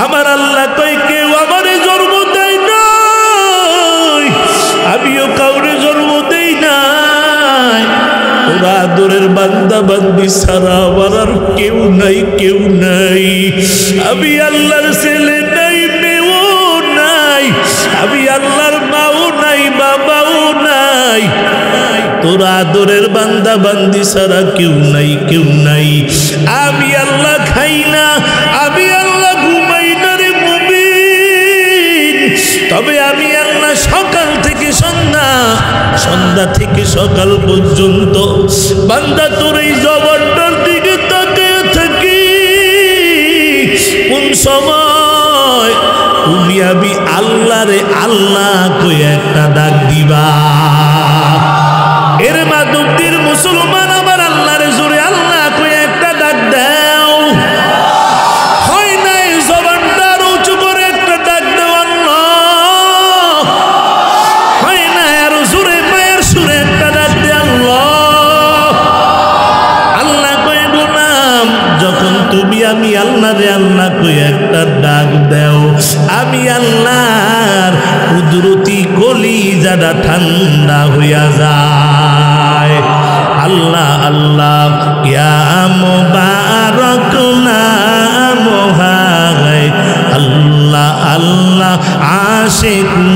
আমার আল্লাহ কয় কেউ আমারে জন্ম দেয় নাই, আমিও কাউরে জন্ম দেই নাই। ওরা আদরের বান্দা বান্দি ছাড়া আমার আর কেউ নাই, কেউ নাই। আমি আল্লাহর ছেলে নাই, মেয়েও নাই। আমি আল্লাহর মাও নাই, বাবাও নাই। তোরা আদরের বান্দা বান্দি ছাড়া কেউ নাই, কেউ নাই। আমি আল্লাহ খাই না, আমি আল্লাহ ঘুমাই না রে মুমিন। তবে আমি আল্লাহ সকাল থেকে সন্ধ্যা, সন্ধ্যা থেকে সকাল পর্যন্ত বান্দা তোর এই জবানটার দিকে তাকিয়ে থাকি। কোন সময় তুমি আমি আল্লাহরে আল্লাহ কই একটা ডাক দিবা। এর মাধবদীর মুসলমান আমার আল্লাহরে জোরে আল্লাহ কই একটা ডাক দাও। হয় নাই জবানটা উঁচু করে একটা ডাক দাও আল্লাহ। হয় না আরো জোরে মায়ের সুরে একটা ডাক দে আল্লাহ। আল্লাহ কই গোলাম, যখন তুমি আমি আল্লাহরে আল্লাহ কই একটা ডাক দাও, আমি আল্লাহর কুদরতি কলিজাটা ঠান্ডা হইয়া যায়। আল্লাহ আল্লাহ ইয়া মুবারক নাম হায়, আল্লাহ আল্লাহ আশিকু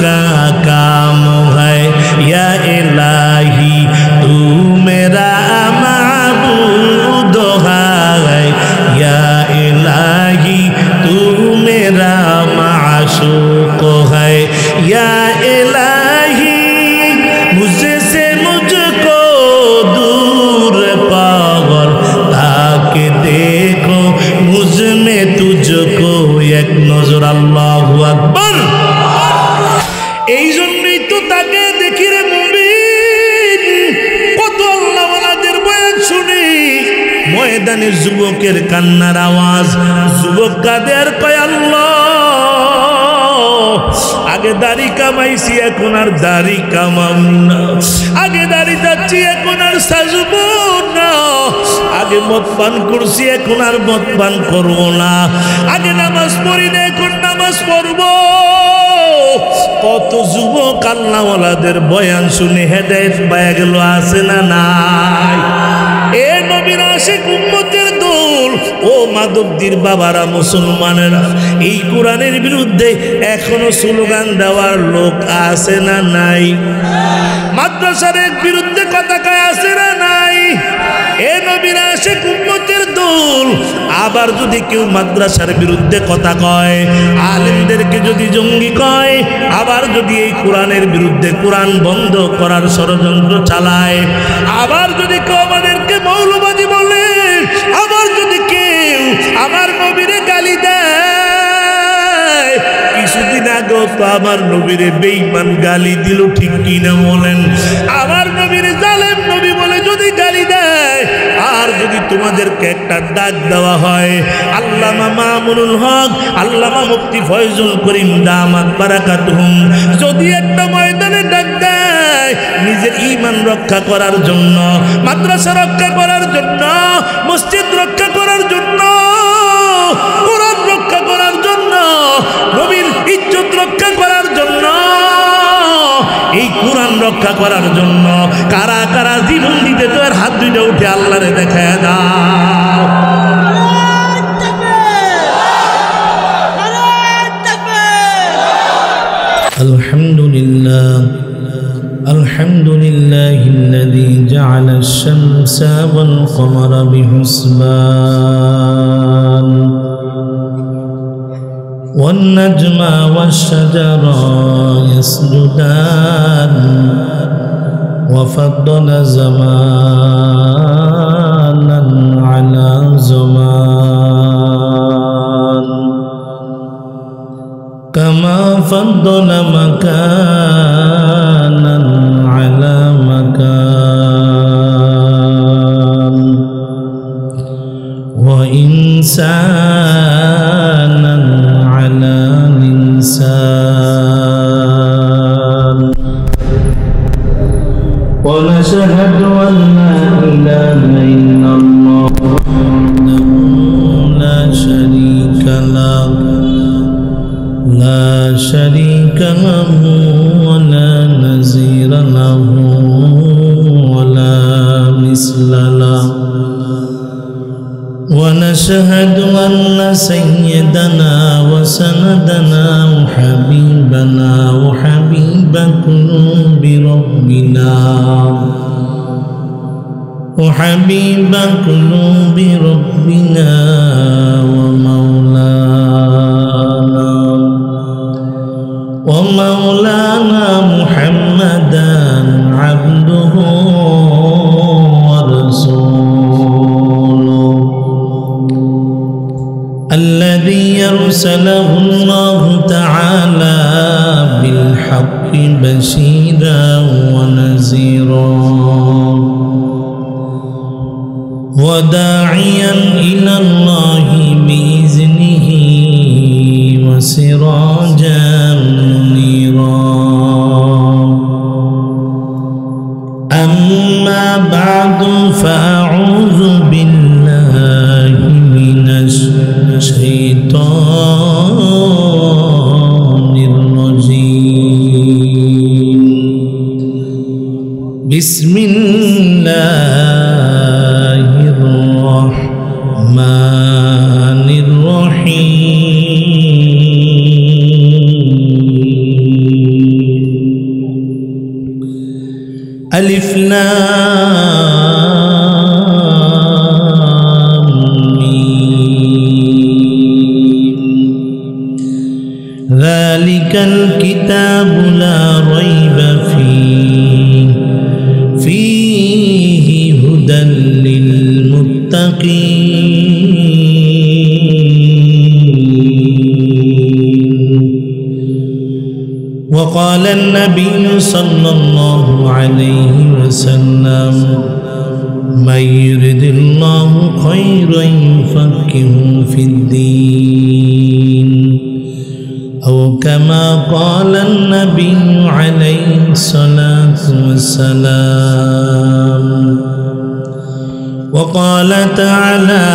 কা কাম হায়, ইয়া ইলাহি তু মেরা মাবুদ হায়, ইয়া ইলাহি তু মেরা माशूक है, या इलाही मुझसे मुझको दूर पावर, ताकि देखो मुझ में तुझको एक नजर। अल्लाहु আকবার। এই জন্যই তো তাকে দেখি রে মুমিন, কত আল্লাহওয়ালাদের বয়ান শুনি, ময়দানে যুবকের কান্নার আওয়াজ, যুবক কাঁদে আর কয় আল্লাহ আগে দাড়ি কামাইছি এখন আর দাড়ি কামাম না, আগে দাড়ি যাচ্ছি এখন আর সাজবো না, আগে মদ পান করছি এখন আর মদ পান করবো না, আগে নামাজ পড়ি না এখন নামাজ পড়বো। কত যুবক আল্লাহওয়ালাদের বয়ান শুনে হেদায়েত পায়া গেল, আছে না নাই? এ নবীর আশিক উম্মতের দল, ও মাধবদীর বাবারা, মুসলমানেরা, এই কোরআনের বিরুদ্ধে এখনো স্লোগান দেওয়ার লোক আছে না নাই? মাদ্রাসার বিরুদ্ধে কথা কয় আছে না নাই? এ নবীর আশিক উম্মতের দল, আবার যদি কেউ মাদ্রাসার বিরুদ্ধে কথা কয়, আলেমদেরকে যদি জঙ্গি কয়, আবার যদি এই কোরআনের বিরুদ্ধে কোরআন বন্ধ করার ষড়যন্ত্র চালায়, আবার যদি কেউ আমাদেরকে মৌলবাদী বলে, আবার যদি কেউ আমার নবীরে গালি দেয়, কিছুদিন আগেও তো আমার নবীরে বেঈমান গালি দিল, ঠিক কিনা বলেন? আমার নবীরে জালেম নবী বলে যদি গালি দেয়, আর যদি তোমাদেরকে একটা ডাক দেওয়া হয়, আল্লামা মামুনুল হক, আল্লামা মুফতি ফয়জুল করিম দামাত বারাকাতুহুম যদি একটা ময়দানে ডাক দেয়, নিজের ঈমান রক্ষা করার জন্য, মাদ্রাসা রক্ষা করার জন্য, মসজিদ রক্ষা করার জন্য, কোরআন রক্ষা করার জন্য, নবীর ইজ্জত রক্ষা করার জন্য, এই কোরআন রক্ষা করার জন্য কারা কারা জীবন দিতে তো আর হাত দুইটা উঠে আল্লাহরে দেখায় দাও। আলহামদুলিল্লাহ, আলহামদুলিল্লাহিল্লাযী জা'আলা আশ-শামসা ওয়াল কমারা বিহুসবান والنجم والشجر يسجدان وفضل زمانا على زمان كما فضل مكانا على مكان وإنسانا على الإنسان ونشهد أن لا إله إلا الله وحده لا شريك له لا شريك له ولا نظير له ولا مثل له ونشهد أن سيدنا وسندنا وحبيبنا وحبيب قلوب ربنا وحبيب قلوب ربنا ومولانا محمدا عبده ورسوله الذي أرسله الله تعالى بالحق بشيرا ونذيرا وداعيا إلى الله بإذنه وسراجا منيرا أما بعد فأعوذ بالله من الشيطان الرجيم بسم الله الرحمن الرحيم ألف لام ميم ذلك الكتاب لا ريب فيه هدى للمتقين وقال النبي صلى الله عليه وسلم من يرد الله خيرا يفقهه في الدين أو كما قال النبي عليه الصلاة والسلام وقال تعالى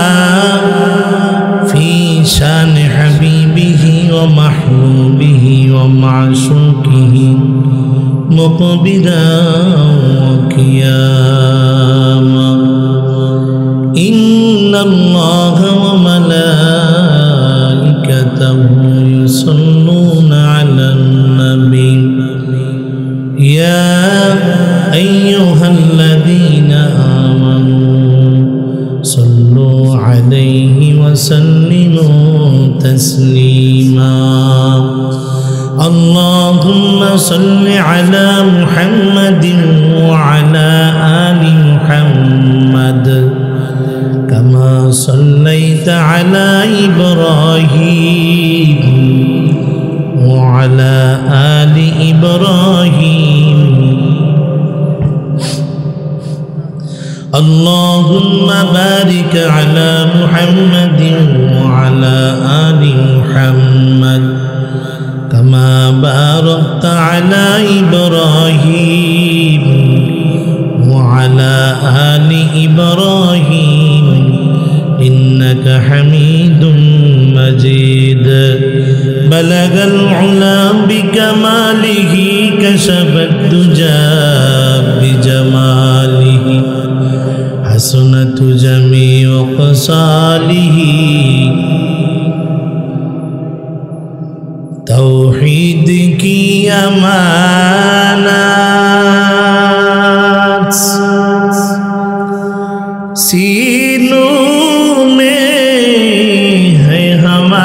في شان حبيبه ومحبوبه ومعشوقه مقبلا وقياما إن الله وملائكته يصلون على النبي يا أيها الذين آمنوا صلوا عليه وسلموا تسليما اللهم صل على محمد وعلى آل محمد كما صليت على إبراهيم وعلى آل إبراهيم اللهم بارك على محمد وعلى آل محمد كما باركت على إبراهيم وعلى آل إبراهيم إنك حميد مجيد بلغ العلا بكماله كشف الدجى بجماله حسنت جميع خصاله توحید کی امانات سینوں میں ہے ہماری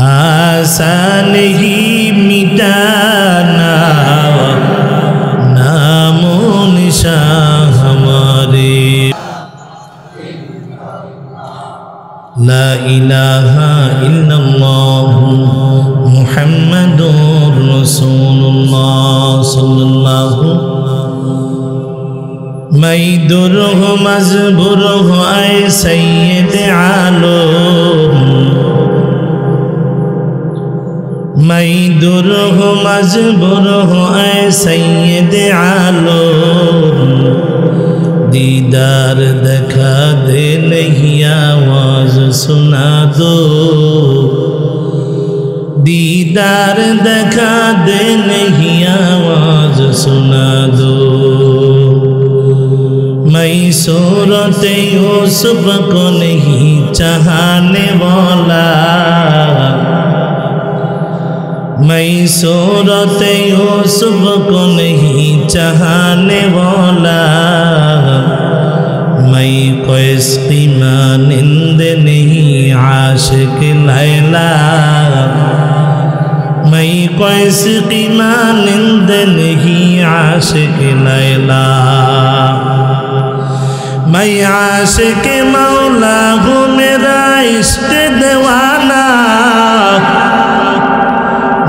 آسان ہی مٹانا نام و نشان ہمارے لا إله إلا الله محمد رسول الله صلى الله ميدره مزبره أي سيد عالم ميدره مزبره أي سيد عالم दीदार दिखा दे नहीं आवाज सुना दो, दीदार दिखा दे नहीं आवाज सुना दो। मैं सूरत यूसुफ को नहीं चाहने वाला, मैं सूरत यूसुफ को नहीं चाहने वाला, मैं कैस की मानिंद नहीं आशिक लैला, मैं कैस की मानिंद नहीं आशिक लैला। मैं आशिक मौला हूँ मेरा इश्क दीवाना,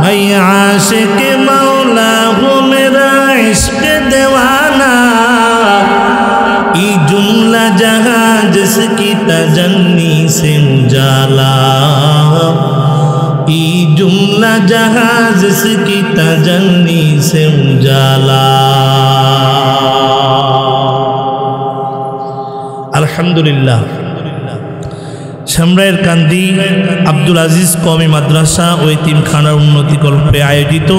मैं आशिक मौला हूँ मेरा इश्क दीवाना। ये जुमला जहाँ जिसकी तजन्नी से उजाला, ये जुमला जहाँ जिसकी तजन्नी से उजाला। अल्हम्दुलिल्लाह। शामराইয়ের কান্দি আব্দুল আজিজ কওমি মাদ্রাসা ও এতিমখানার উন্নতিকল্পে আয়োজিত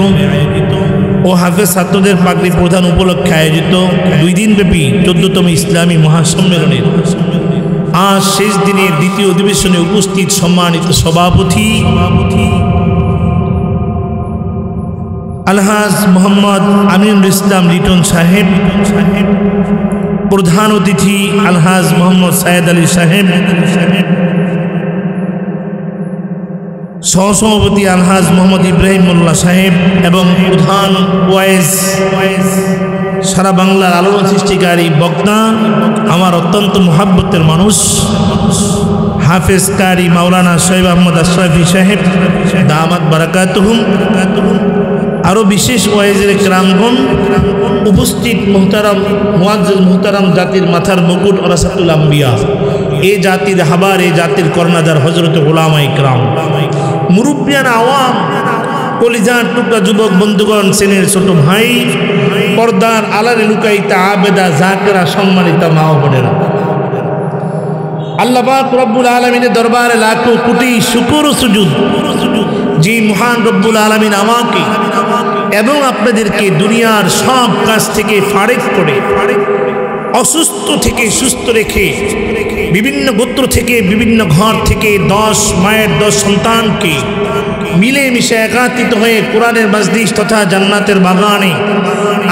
ও হাফেজ ছাত্রদের পাগড়ি প্রদান উপলক্ষে আয়োজিত 2 দিনব্যাপী 14তম ইসলামী মহাসম্মেলনের আজ শেষ দিনের দ্বিতীয় অধিবেশনে উপস্থিত সম্মানিত সভাপতি আলহাজ মোহাম্মদ আমিনুল ইসলাম লিটন সাহেব, প্রধান অতিথি আলহাজ মোহাম্মদ সায়েদ আলী সাহেব, সহসভাপতি আলহাজ মোহাম্মদ ইব্রাহিম মোল্লা সাহেব এবং প্রধান ওয়াইজ সারা বাংলার আলোড়ন সৃষ্টিকারী বক্তা আমার অত্যন্ত মহাব্বতের মানুষ হাফেজ কারি মাওলানা শোয়েব আহমদ আশরাফি সাহেব দামাত বারাকাতুহুম, আরও বিশেষ ওয়াইজের কেরামগণ, উপস্থিত মুহতারাম মুআজ্জিজ মুহতারাম জাতির মাথার মুকুট ওরাসাতুল আম্বিয়া, এ জাতির হাবার, এ জাতির কর্ণাধার হযরত উলামায়ে কেরাম, মুরব্বিয়ান আওয়াম, কলিজার টুকরা যুবক বন্ধুগণ, সেনের ছোট ভাই, পর্দার আলারে লুকাইতা আবেদা জাকেরা, সম্মানিতা মা ও বোনেরা, আল্লাহ পাক রব্বুল আলামিনের দরবারে লাখো কোটি শুকর ও সুজুদ যে মহান রব্বুল আলামিন আমাকে এবং আপনাদেরকে দুনিয়ার সব কাজ থেকে ফারেক করে অসুস্থ থেকে সুস্থ রেখে বিভিন্ন গোত্র থেকে বিভিন্ন ঘর থেকে 10 মায়ের 10 সন্তানকে মিলেমিশে একাত্রিত হয়ে কোরআনের মজলিস তথা জান্নাতের বাগানে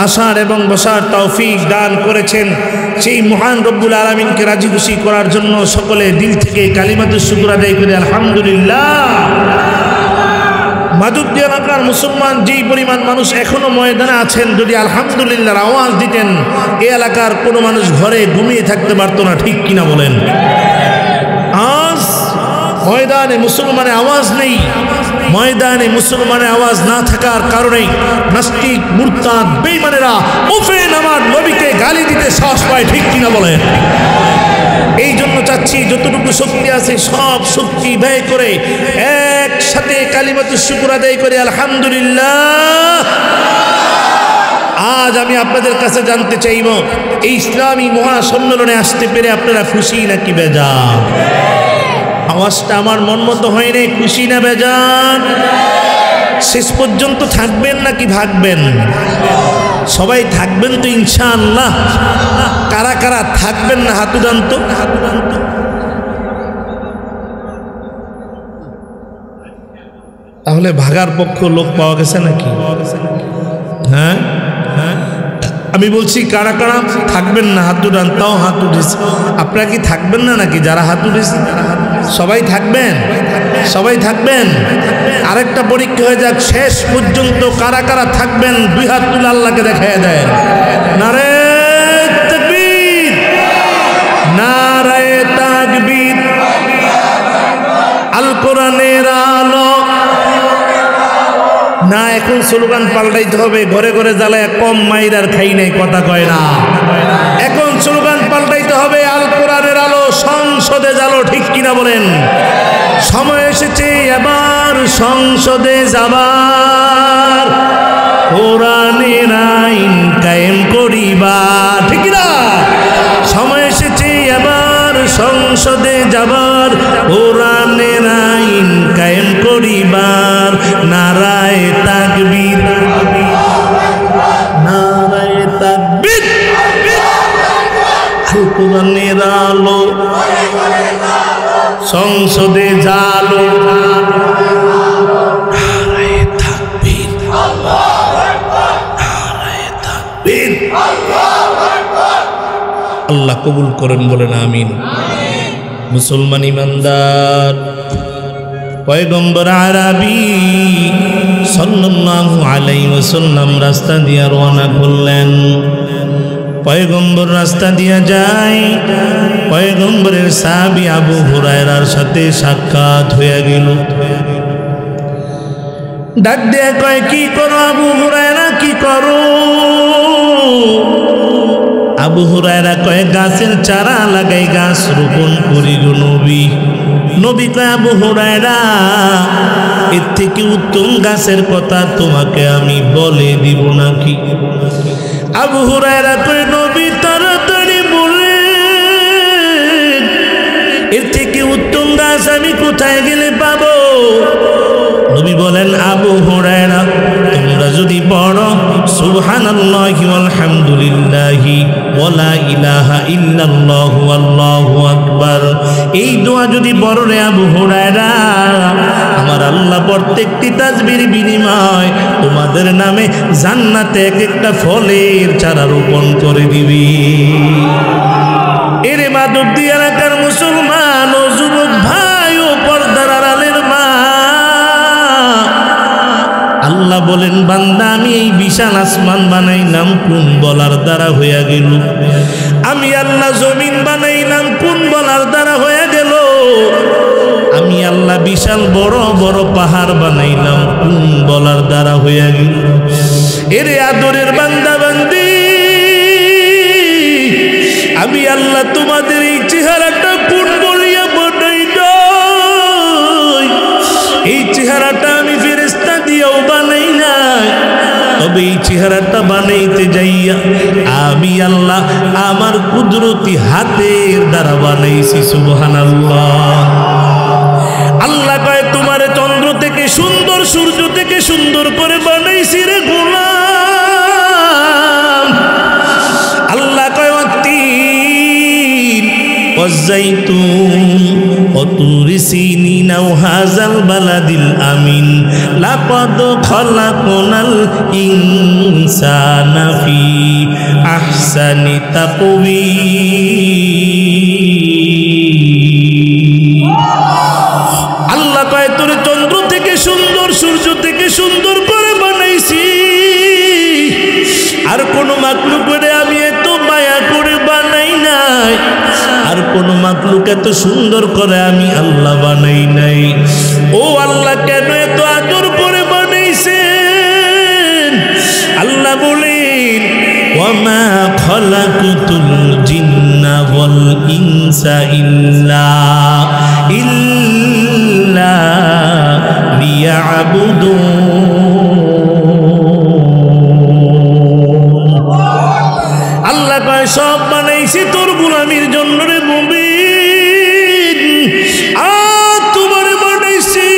আসার এবং বসার তৌফিক দান করেছেন। সেই মহান রব্বুল আলামিনকে রাজি খুশি করার জন্য সকলে দিল থেকে কালিমাতুশ শুকর আদায় করে আলহামদুলিল্লাহ। মাধবদী এলাকার মুসলমান যেই পরিমাণ মানুষ এখনো ময়দানে আছেন, যদি আলহামদুলিল্লাহর আওয়াজ দিতেন এই এলাকার কোনো মানুষ ঘরে ঘুমিয়ে থাকতে পারতো না, ঠিক কিনা বলেন? আজ ময়দানে মুসলমানের আওয়াজ নেই, ময়দানে মুসলমানের আওয়াজ না থাকার কারণে নাস্তিক মুরতাদ বেঈমানেরা ওফেন আমার নবীকে গালি দিতে সাহস পায়, ঠিক কিনা বলেন? এই জন্য চাচ্ছি যতটুকু শক্তি আছে সব শক্তি ব্যয় করে একসাথে কালিমাতুশ শুকর আদায় করে আলহামদুলিল্লাহ। আজ আমি আপনাদের কাছে জানতে চাইব, এই ইসলামী মহাসম্মেলনে আসতে পেরে আপনারা খুশি নাকি বেজার? আওয়াজটা আমার মন মতো হয় নাই, খুশি না বেজার? শেষ পর্যন্ত থাকবেন নাকি ভাগবেন? সবাই থাকবেন তো ইনশাআল্লাহ? কারা কারা থাকবেন না হাত উঠান তো। তাহলে ভাগার পক্ষ লোক পাওয়া গেছে নাকি? হ্যাঁ, আমি বলছি কারা কারা থাকবেন না হাত উঠান, তাও হাত উঠেছে। আপনারা কি থাকবেন না নাকি? যারা হাত উঠেছে সবাই থাকবেন, সবাই থাকবেন। আরেকটা পরীক্ষা হয়ে যাক, শেষ পর্যন্ত কারা কারা থাকবেন 2 হাত তুলে আল্লাহকে দেখায় দেন। নারে তাকবীর, নারে তাকবীর। আল কোরআনের আলো না, এখন স্লোগান পাল্টাইতে হবে, ঘরে ঘরে জ্বালায় কম মাইরার খাই নাই, কথা কয় না। এখন স্লোগান পাল্টাইতে হবে, আল কোরআনের আলো সংসদে জ্বালো, ঠিক কিনা বলেন? সময় এসেছে এবার সংসদে যাবার, কোরআনের আইন কায়েম করিবার, ঠিক না? সংসদে যাবার, কোরআনের আইন কায়েম করিবার, নারায়ে তাকবীর, নারায়ে তাকবীর। কোরআনের আলো সংসদে জালো, নারায়ে তাকবীর, নারায়ে তাকবীর। আল্লাহ কবুল করেন, বলেন আমিন। মুসলমান ইমানদার, পয়গম্বর আরবি সাল্লাল্লাহু আলাইহি ওয়াসাল্লাম রাস্তা দিয়ে রওনা করলেন। পয়গম্বর রাস্তা দিয়ে যায়, পয়গম্বরের সাহাবী আবু হুরায়রার সাথে সাক্ষাৎ হয়ে গেল। ডাক দিয়ে কয়, কি করো আবু হুরায়রা, কি করো? আবু হুরায়রা কয়, গাছের চারা লাগাই, গাছ রোপণ করি গো নবী। নবী কয়, আবু হুরায়রা, এর থেকে উত্তম গাছের কথা তোমাকে আমি বলে দিব নাকি? আবু হুরায়রা কয়, নবী তাড়াতাড়ি বলে, এর থেকে উত্তম গাছ আমি কোথায় গেলে পাবো? নবী বলেন, আবু হুরায়রা, তোমরা যদি পড়ো সুবহানাল্লাহি ওয়াল হামদুলিল্লাহি ওয়া লা ইলাহা ইল্লাল্লাহু আল্লাহু আকবার, এই দোয়া যদি পড়ো রে আবু হুরায়রা, আমার আল্লাহ প্রত্যেকটি তাসবির বিনিময় তোমাদের নামে জান্নাতে এক একটা ফলের চারা রোপণ করে দিবি। এরে মাধবদী এলাকার মুসলমান ও যুবক ভাই ও পর্দার আড়ালের মা, আল্লাহ বলেন, বান্দা আমি এই বিশাল আসমান বানাইলাম কোন বলার দ্বারা হইয়া গেল? আমি আল্লাহ জমিন বানাইলাম কোন বলার দ্বারা হইয়া গেল? আমি আল্লাহ বিশাল বড় বড় পাহাড় বানাইলাম কোন বলার দ্বারা হইয়া গেল? এরে আদরের বান্দা বান্দি, আমি আল্লাহ তোমাদের এই চেহারাটা কোন বলিয়া বানাই নাই? এই চেহারাটা আমি ফেরেশতা দিয়েও বানাই নাই, তবে এই চেহারাটা বানাইতে যাইয়া আমি আল্লাহ আমার কুদরতি হাতের দ্বারা বানাইছি। সুবহানাল্লাহ। আল্লাহ কয়, তোমারে চন্দ্র থেকে সুন্দর, সূর্য থেকে সুন্দর করে বানাইছি রে গোলাম। আল্লাহ কয়, والزيتون وطور سينين وهذا البلد الأمين لقد خلقنا الإنسان في أحسن تقويم। আল্লাহ কয়, তোর চন্দ্র থেকে সুন্দর, সূর্য থেকে সুন্দর করে বানাইছি, আর কোন মাখলুক করে আমি এত মায়া করে বানাই নাই, আর কোন মাখলুক এত সুন্দর করে আমি আল্লাহ বানাই নাই। ও আল্লাহ, কেন এত আদর করে বানাইছেন? আল্লাহ বলেন, ওয়ামা খালাকুতুল জিন্না ওয়াল ইনসা ইল্লা লিয়াবুদুন। আল্লাহ কয়, সব বানাইছি তোর গোলামির জন্য রে মুমিন। আর তোমার বানাইছি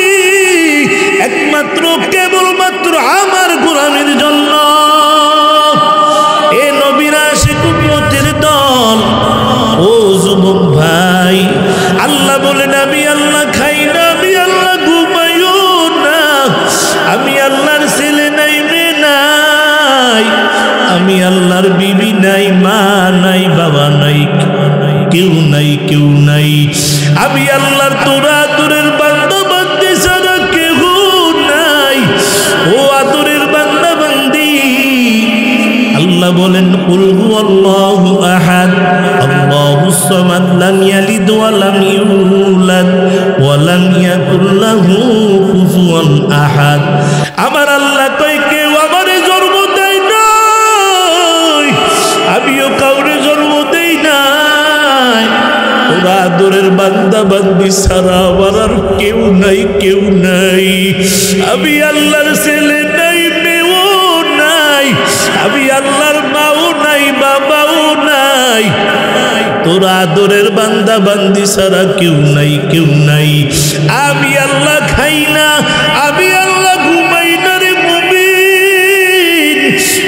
একমাত্র কেবলমাত্র আমার গোলামির জন্য। এ নবীর আশিক উম্মতের দল, ও যুবক ভাই, আল্লাহ বলেন, আমি আল্লাহ খাই না, আমি আল্লাহ ঘুমাইও না, আমি আল্লাহর ছেলে নাই, মেয়ে নাই, আমি আল্লাহর বিবি নাই, মা নাই, বাবা নাই, কেউ নাই, কেউ নাই, আমি আল্লাহর তোরা আদরের বান্দা বান্দি ছাড়া কেউ নাই। ও আদরের বান্দা বান্দি, আল্লাহ বলেন, কুল হুয়াল্লাহু আহাদ আল্লাহুস সামাদ লাম ইয়ালিদ ওয়া লাম ইউলাদ ওয়া লাম ইয়াকুল লাহু কুফুয়ান আহাদ। আমার আল্লাহ কয়, কেউ আমারে জন্ম দেয় নাই, আমিও কাউরে জন্ম দেই নাই। ওরা আদরের বান্দা বান্দি ছাড়া আমার আর কেউ নাই, কেউ নাই। আমি আল্লাহর ছেলে নাই, মেয়েও নাই, আমি আল্লাহর মাও নাই, বাবাও নাই, তোর আদরের বান্দা বান্দি ছাড়া কেউ নাই, কেউ নাই। আমি আল্লাহ খাই না, আমি আল্লাহ ঘুমাই না রে মুমিন,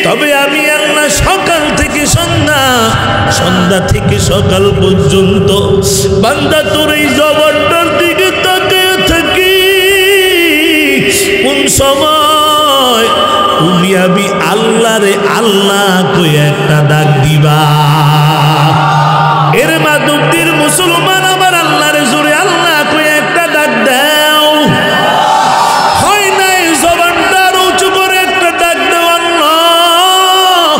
তবে আমি আল্লাহ সকাল থেকে সন্ধ্যা, সন্ধ্যা থেকে সকাল পর্যন্ত বান্দা তোর এই জবানটার দিকে তাকিয়ে থাকি। কোন সময় তুমি আমি আল্লাহ রে আল্লাহ কই একটা ডাক দিবা। এর মাদুক্তির মুসলমান আমার আল্লাহ রে জোরে আল্লাহ কই একটা ডাক দাও। হয় নাই জবানটা উঁচু করে একটা ডাক দাও আল্লাহ।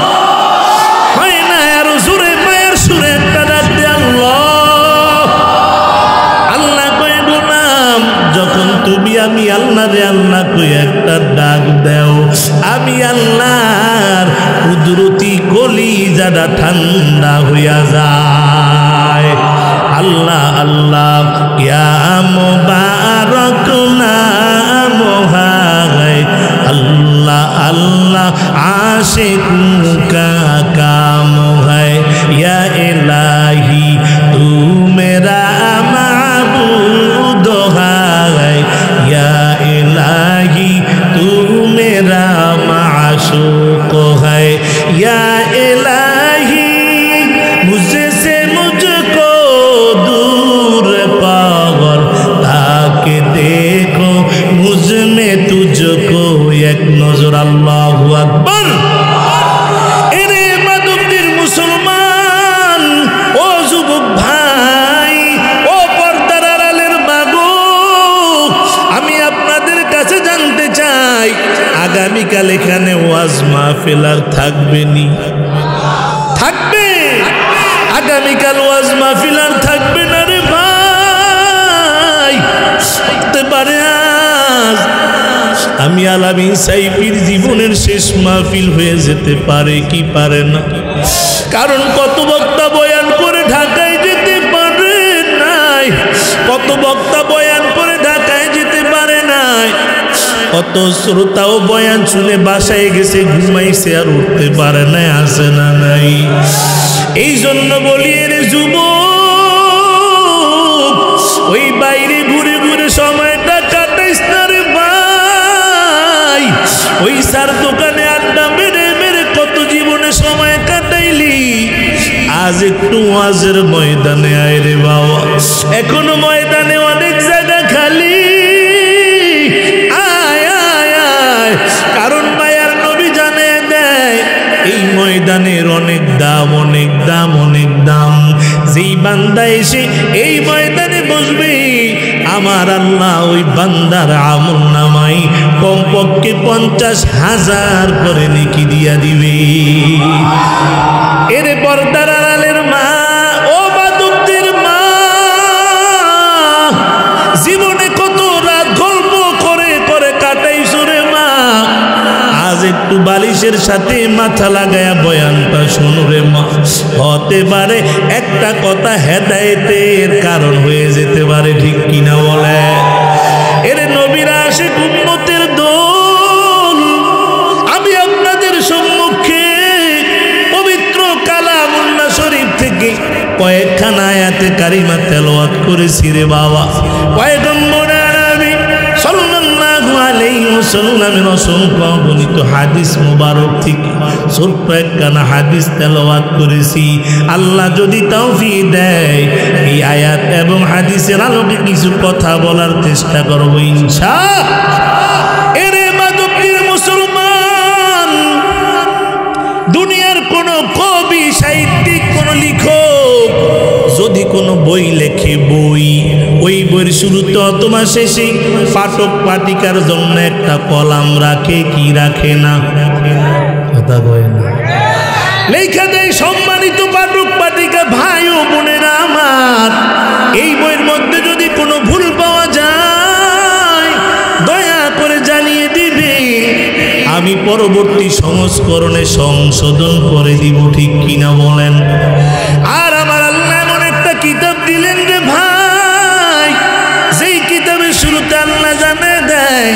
হয় না আরো জোরে মায়ের সুরে একটা ডাক দে আল্লাহ। আল্লাহ কই গোলাম, যখন তুমি আমি আল্লাহ রে আল্লাহ কই একটা ডাক দাও, আমি আল্লাহর কুদরতি কলিজাটা ঠান্ডা হইয়া যায়। আল্লাহ আল্লাহ ইয়া মুবারক নাম হায়, আল্লাহ আল্লাহ আশিকুকা কাম হায়, ইয়া ইলাহি তু মেরা মাবুদ হায়, ইয়া ইলাহি तू मेरा माशूक है, या इलाही मुझसे मुझको दूर पावर, ताकि देखो मुझ में तुझको एक नजर। अल्लाहु अकबर। एरे मादुक्तिर मुसलमान, ओ जुबुक भाई, ओ पर्दार आড়ালের মাগো, আমি আপনাদের কাছে জানতে চাই আগামীকাল এখানে ওয়াজ মাহফিল আর থাকবে নি? থাকবে? আগামীকাল ওয়াজ মাহফিল আর থাকবে না রে ভাই। হতে পারে আজ আমি আলামিন সাইফির জীবনের শেষ মাহফিল হয়ে যেতে পারে কি পারে না। কারণ কত বক্তা বয়ান করে ঢাকায় যেতে পারে নাই, কত বক্তা বয়ান করে ঢাকায় যেতে পারে নাই, কত শ্রোতাও বয়ান শুনে বাসায় গেছে, ঘুমাইছে আর উঠতে পারে নাই, আসে না নাই। এই জন্য বলি রে যুবক, ওই বাইরে ঘুরে ঘুরে সময়টা কাটাইস না রে ভাই। ওই সার দোকানে আড্ডা মেরে মেরে কত জীবনে সময় কাটাইলি, আজ একটু ওয়াজের ময়দানে আয় রে বাবা। এখনো ময়দানে অনেক জায়গা খালি, কারণ মায়ার নবী জানে দেয় এই ময়দানের অনেক দাম, অনেক দাম, অনেক দাম। যেই বান্দা এসে এই ময়দানে বসবে, আমার আল্লাহ ওই বান্দার আমল নামাই কমপক্ষে 50,000 করে নেকি দিয়া দিবে। এর পর্দার আড়ালের মা, ও মাদুক্তির মা, জীবনে কত রাত গল্প করে করে কাটাইছো রে মা। আজ একটু বালিশের সাথে মাথা লাগায়া বয়ানটা শোনো রে মা। হতে পারে একটা কথা হেদায়েতের কারণ হয়ে যেতে পারে, ঠিক কিনা বলে? এর নবীরা আসে উম্মতের দল। আমি আপনাদের সম্মুখে পবিত্র কালামুল্লাহ শরীফ থেকে কয়েকখানা আয়াতে কারিমা তেলাওয়াত করেছি রে বাবা। পয়গম্বর আরবি সাল্লাল্লাহু আলাইহি ওয়াসাল্লামের অসংখ্য বর্ণিত হাদিস মুবারক থেকে ছোট্ট একখানা হাদিস তেলাওয়াত করেছি। আল্লাহ যদি তৌফিক দেয় এই আয়াত এবং হাদিসের আলোকে কিছু কথা বলার চেষ্টা করব ইনশাআল্লাহ। এরে মাদুক্তির মুসলমান, দুনিয়ার কোন কবি, সাহিত্যিক, কোন লেখক যদি কোনো বই লেখে, বই ওই বইয়ের শুরুতে অথবা শেষে পাঠক পাঠিকার জন্য একটা কলাম রাখে কি রাখে না? কথা কয় না? লেখা দেয় সম্মানিত পাঠক পাঠিকা ভাই ও বোনেরা আমার, এই বইয়ের মধ্যে যদি কোনো ভুল পাওয়া যায় দয়া করে জানিয়ে দিবে, আমি পরবর্তী সংস্করণে সংশোধন করে দিব, ঠিক কিনা বলেন? আর আমার আল্লাহ এমন একটা কিতাব দিলেন রে ভাই, যেই কিতাবের শুরুতে আল্লাহ জানে দেয়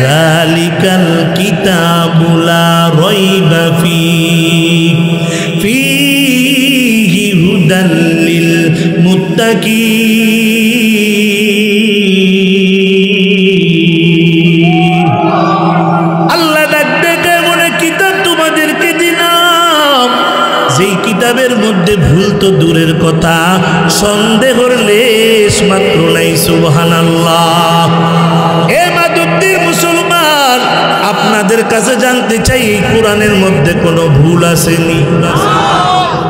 যালিকাল কিতাবু লা রাইবা ফীহি হুদাল মুত্তাকিন। আল্লাহ ডাক ডেকে এমন এক কিতাব তোমাদেরকে দিলাম, যেই কিতাবের মধ্যে ভুল তো দূরের কথা, সন্দেহর লেশ মাত্র নাই। সুবহানাল্লাহ। এ মাদুদ্দির মুসলমান, আপনাদের কাছে জানতে চাই, এই কোরআনের মধ্যে কোনো ভুল আসেনি?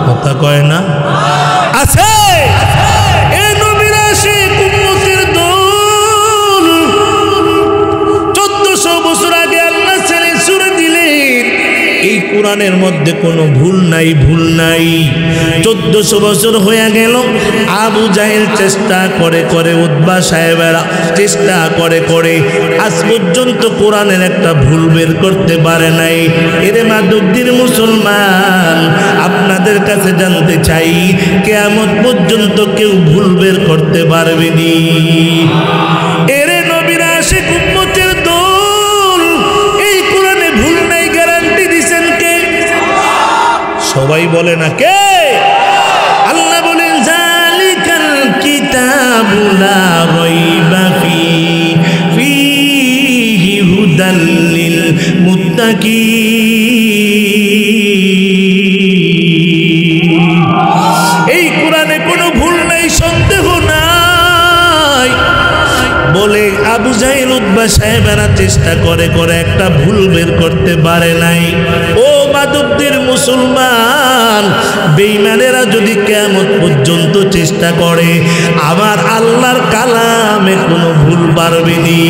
কথা কয় না? আছে। এ নবীর আশিক উম্মতের দল, 1400 বছর আগে আল্লাহ ছেড়ে সূরা দিলেন, এই কোরআনের মধ্যে কোনো ভুল নাই, ভুল নাই। 1400 বছর হয়ে গেল, আবু জাহেল চেষ্টা করে করে, উতবা সাহেবেরা চেষ্টা করে করে, আজ পর্যন্ত কোরআনের একটা ভুল বের করতে পারে নাই। এরে মাদুদ্দির মুসলমান, আপনাদের কাছে জানতে চাই, কিয়ামত পর্যন্ত কেউ ভুল বের করতে পারবে নি? এরে নবীর আশিক উম্মতের দল, এই কোরআনে ভুল নাই গ্যারান্টি দিবেন কে? সবাই বলে না কে? আল্লাহ বলেন, জালিকাল কিতাবু লা রাইবা ফীহি হুদাল লিল মুত্তাকিন। এই কোরআনে কোনো ভুল নাই, সন্দেহ নাই বলে আবু জাহেল উতবা সাহেবেরা চেষ্টা করে করে একটা ভুল বের করতে পারে নাই। ও মাদুদ্দির মুসলমান, বেঈমানেরা যদি কিয়ামত পর্যন্ত চেষ্টা করে, আমার আল্লাহর কালামে কোনো ভুল পারবে নি।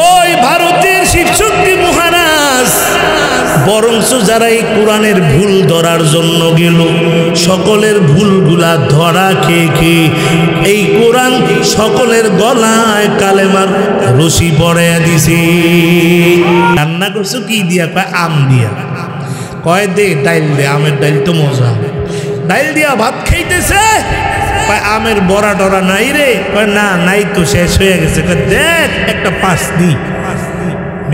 ওই ভারতের শিবশক্তি মহারাজ বরঞ্চ যারা এই কোরআনের ভুল ধরার জন্য গেল, সকলের ভুলগুলা ধরা খেয়ে খেয়ে এই কোরআন সকলের গলায় কালেমার রশি পড়াইয়া দিছে। রান্না করছো কি দিয়া? কয় আম দিয়া। কয় দে ডাইল দে, আমের ডাইল তো মজা। ডাইল দিয়া ভাত খাইতেছে, কয় আমের বড়া টরা নাই রে? কয় না, নাই তো, শেষ হয়ে গেছে। কয় দেখ একটা পাঁচ দি।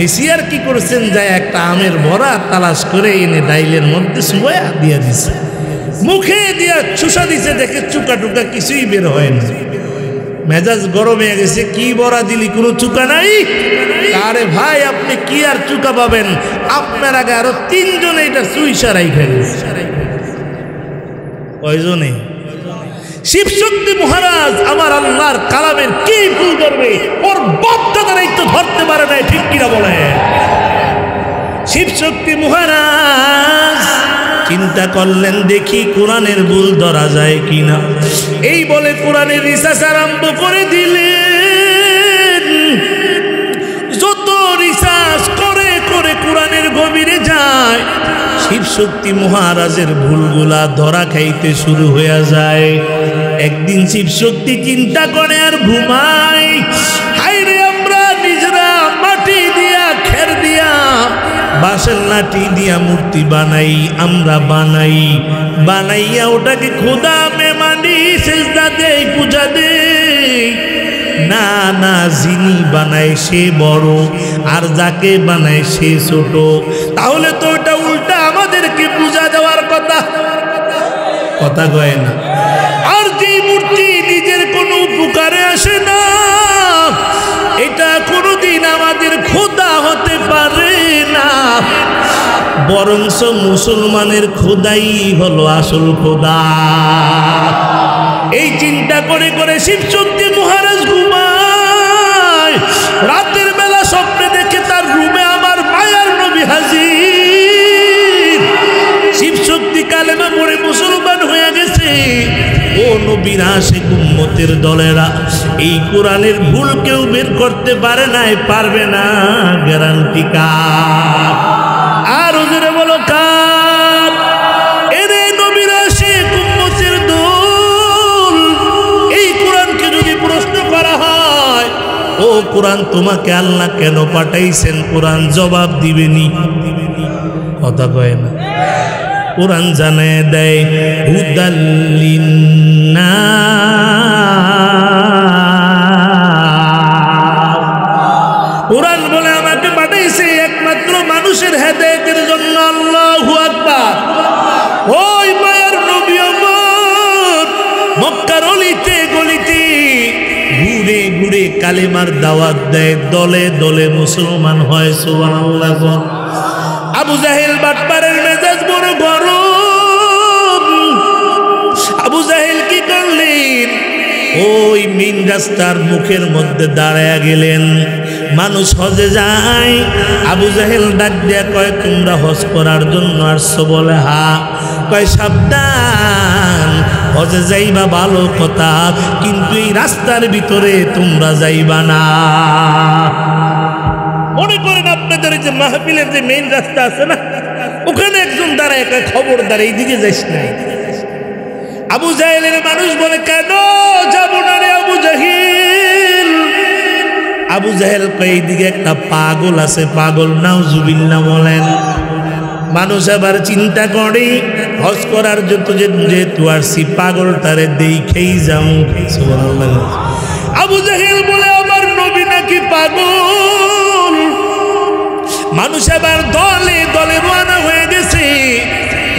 বেশি আর কি করছেন, যায় একটা আমের ভরা তালাশ করে এনে ডাইলের মধ্যে শুয়া দিয়া দিছে, মুখে দিয়া চুষা দিছে, দেখে চুকা টুকা কিছুই বের হয় না। মেজাজ গরম হয়ে গেছে, কি বড়া দিলি, কোনো চুকা নাই? আরে ভাই, আপনি কি আর চুকা পাবেন? আপনার আগে আরো 3 জনে এটা সুইসা রাইখা গেছে। কয়জনে? শিবশক্তি মহারাজ আমার আল্লাহর কালামের কি ভুল করবে? ওর বাপদাদারাই তো ধরতে পারে না, ঠিক কিনা বলে? শিবশক্তি মহারাজ চিন্তা করলেন, দেখি কোরআনের ভুল ধরা যায় কিনা। এই বলে কোরআনের রিসার্চ আরম্ভ করে দিলেন। যত রিসার্চ করে করে কোরআনের গভীরে যায়, শিবশক্তি মহারাজের ভুলগুলা ধরা খাইতে শুরু হয়ে যায়। একদিন শিবশক্তি চিন্তা করে আর ঘুমায়, হায়রে আমরা নিজেরা মাটি দিয়া, খের দিয়া, বাঁশের লাঠি দিয়া মূর্তি বানাই, আমরা বানাই, বানাইয়া ওটাকে খোদা মেমানি সেজদা দেই, পূজা দেই। না না, যিনি বানায় সে বড়, আর যাকে বানায় সে ছোট। তাহলে তো ওটা উল্টা আমাদেরকে পূজা দেওয়ার কথা। কথা কয় না? আর যে মূর্তি নিজের কোনো উপকারে আসে না, এটা কোনোদিন আমাদের খোদা হতে পারে না। বরঞ্চ মুসলমানের খোদাই হলো আসল খোদা। এই চিন্তা করে করে শিবশক্তি মহারাজ ঘুমায়। রাতের বেলা স্বপ্নে দেখে তার রুমে আমার মায়ার নবী হাজির। শিবশক্তি কালেমা পড়ে মুসলমান হয়ে গেছে। ও নবীর আশিক উম্মতের দলেরা, এই কোরআনের ভুল কেউ বের করতে পারে নাই, পারবে না, গ্যারান্টি কার? আর ওজনে বলো কার? এরে নবীর আশিক উম্মতের দল, এই কোরআনকে যদি প্রশ্ন করা হয়, ও কোরআন তোমাকে আল্লাহ কেন পাঠাইছেন, কোরআন জবাব দিবেনি। কথা কয় না? কোরআন জানায় দেয়, হুদাল্লিন্নাস। কোরআন বলে আমাকে পাঠাইছে একমাত্র মানুষের হেদায়েতের জন্য। আল্লাহু আকবার। ওই মায়ের নবী আমার ঘুরে কালেমার দাওয়াত দেয়, দলে দলে মুসলমান হয়। সুবহানাল্লাহ। আবু জাহেল বাটপারের মেজাজ বড় গরম। আবু জাহেল কি করলেন? ওই মেইন রাস্তার মুখের মধ্যে দাঁড়ায়া গেলেন। মানুষ হজে যায়, আবু জাহেল ডাক দিয়া কয়, তোমরা হজ করার জন্য আসছো? বলে হা। কয় সাবধান, হজে যাইবা ভালো কথা, কিন্তু এই রাস্তার ভিতরে তোমরা যাইবা না। মনে করেন আপনাদের যে মাহফিলের যে মেইন রাস্তা আছে না, ওখানে একজন দাঁড়ায় একটা খবরদার এইদিকে যাইস না। আবু জাহেলের মানুষ বলে, কেন যাব না রে আবু জাহিল? আবু জাহেল কয়, এইদিকে একটা পাগল আছে, পাগল। নাউজুবিল্লাহ বলেন। মানুষ আবার চিন্তা করে হজ করার যত যেহেতু আসছি, পাগলটারে দেখেই যাও। সুবহানাল্লাহ। আবু জাহেল বলে, আমার নবী নাকি পাগল? মানুষ আবার দলে দলে রওনা হয়ে গেছে।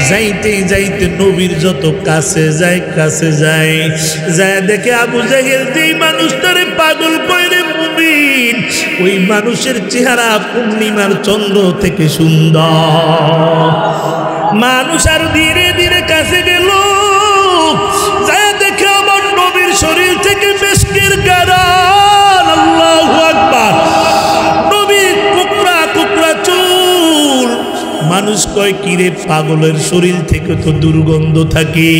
যাইতে যাইতে নবীর যত কাছে যায় দেখে আবু জাহেল যেই মানুষটারে পাগল কইরে মুমিন, ওই মানুষের চেহারা পূর্ণিমার চন্দ্র থেকে সুন্দর। মানুষ আর ধীরে ধীরে কাছে গেল, যায় দেখে আমার নবীর শরীর থেকে মেশকের গারান। আল্লাহু আকবার। নবীর কুকরা কুকরা চুল। মানুষ কয়, কিরে পাগলের শরীর থেকে তো দুর্গন্ধ থাকে,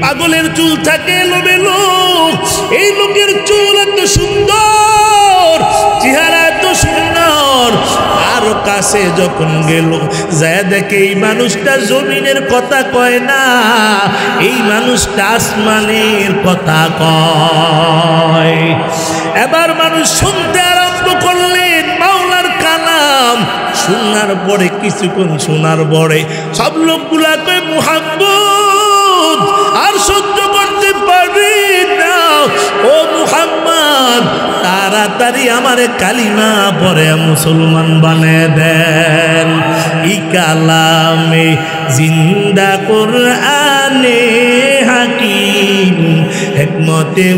পাগলের চুল থাকে এলোমেলো, এই লোকের চুল এত সুন্দর, চেহারা এত সুন্দর। আরো কাছে যখন গেল, যায় দেখে এই মানুষটা জমিনের কথা কয় না, এই মানুষটা আসমানের কথা কয়। এবার মানুষ শুনতে আরম্ভ করলেন মাওলার কালাম। শোনার পরে কিছুক্ষণ শোনার পরে সব লোকগুলা কয়, মুহাম্মদ আর সহ্য করতে পারি না, ও মুহাম্মদ তাড়াতাড়ি আমারে কালিমা পরে মুসলমান বানিয়ে দেন। ই কালামে জিন্দা কুরআনে হাকিম, হিকমতে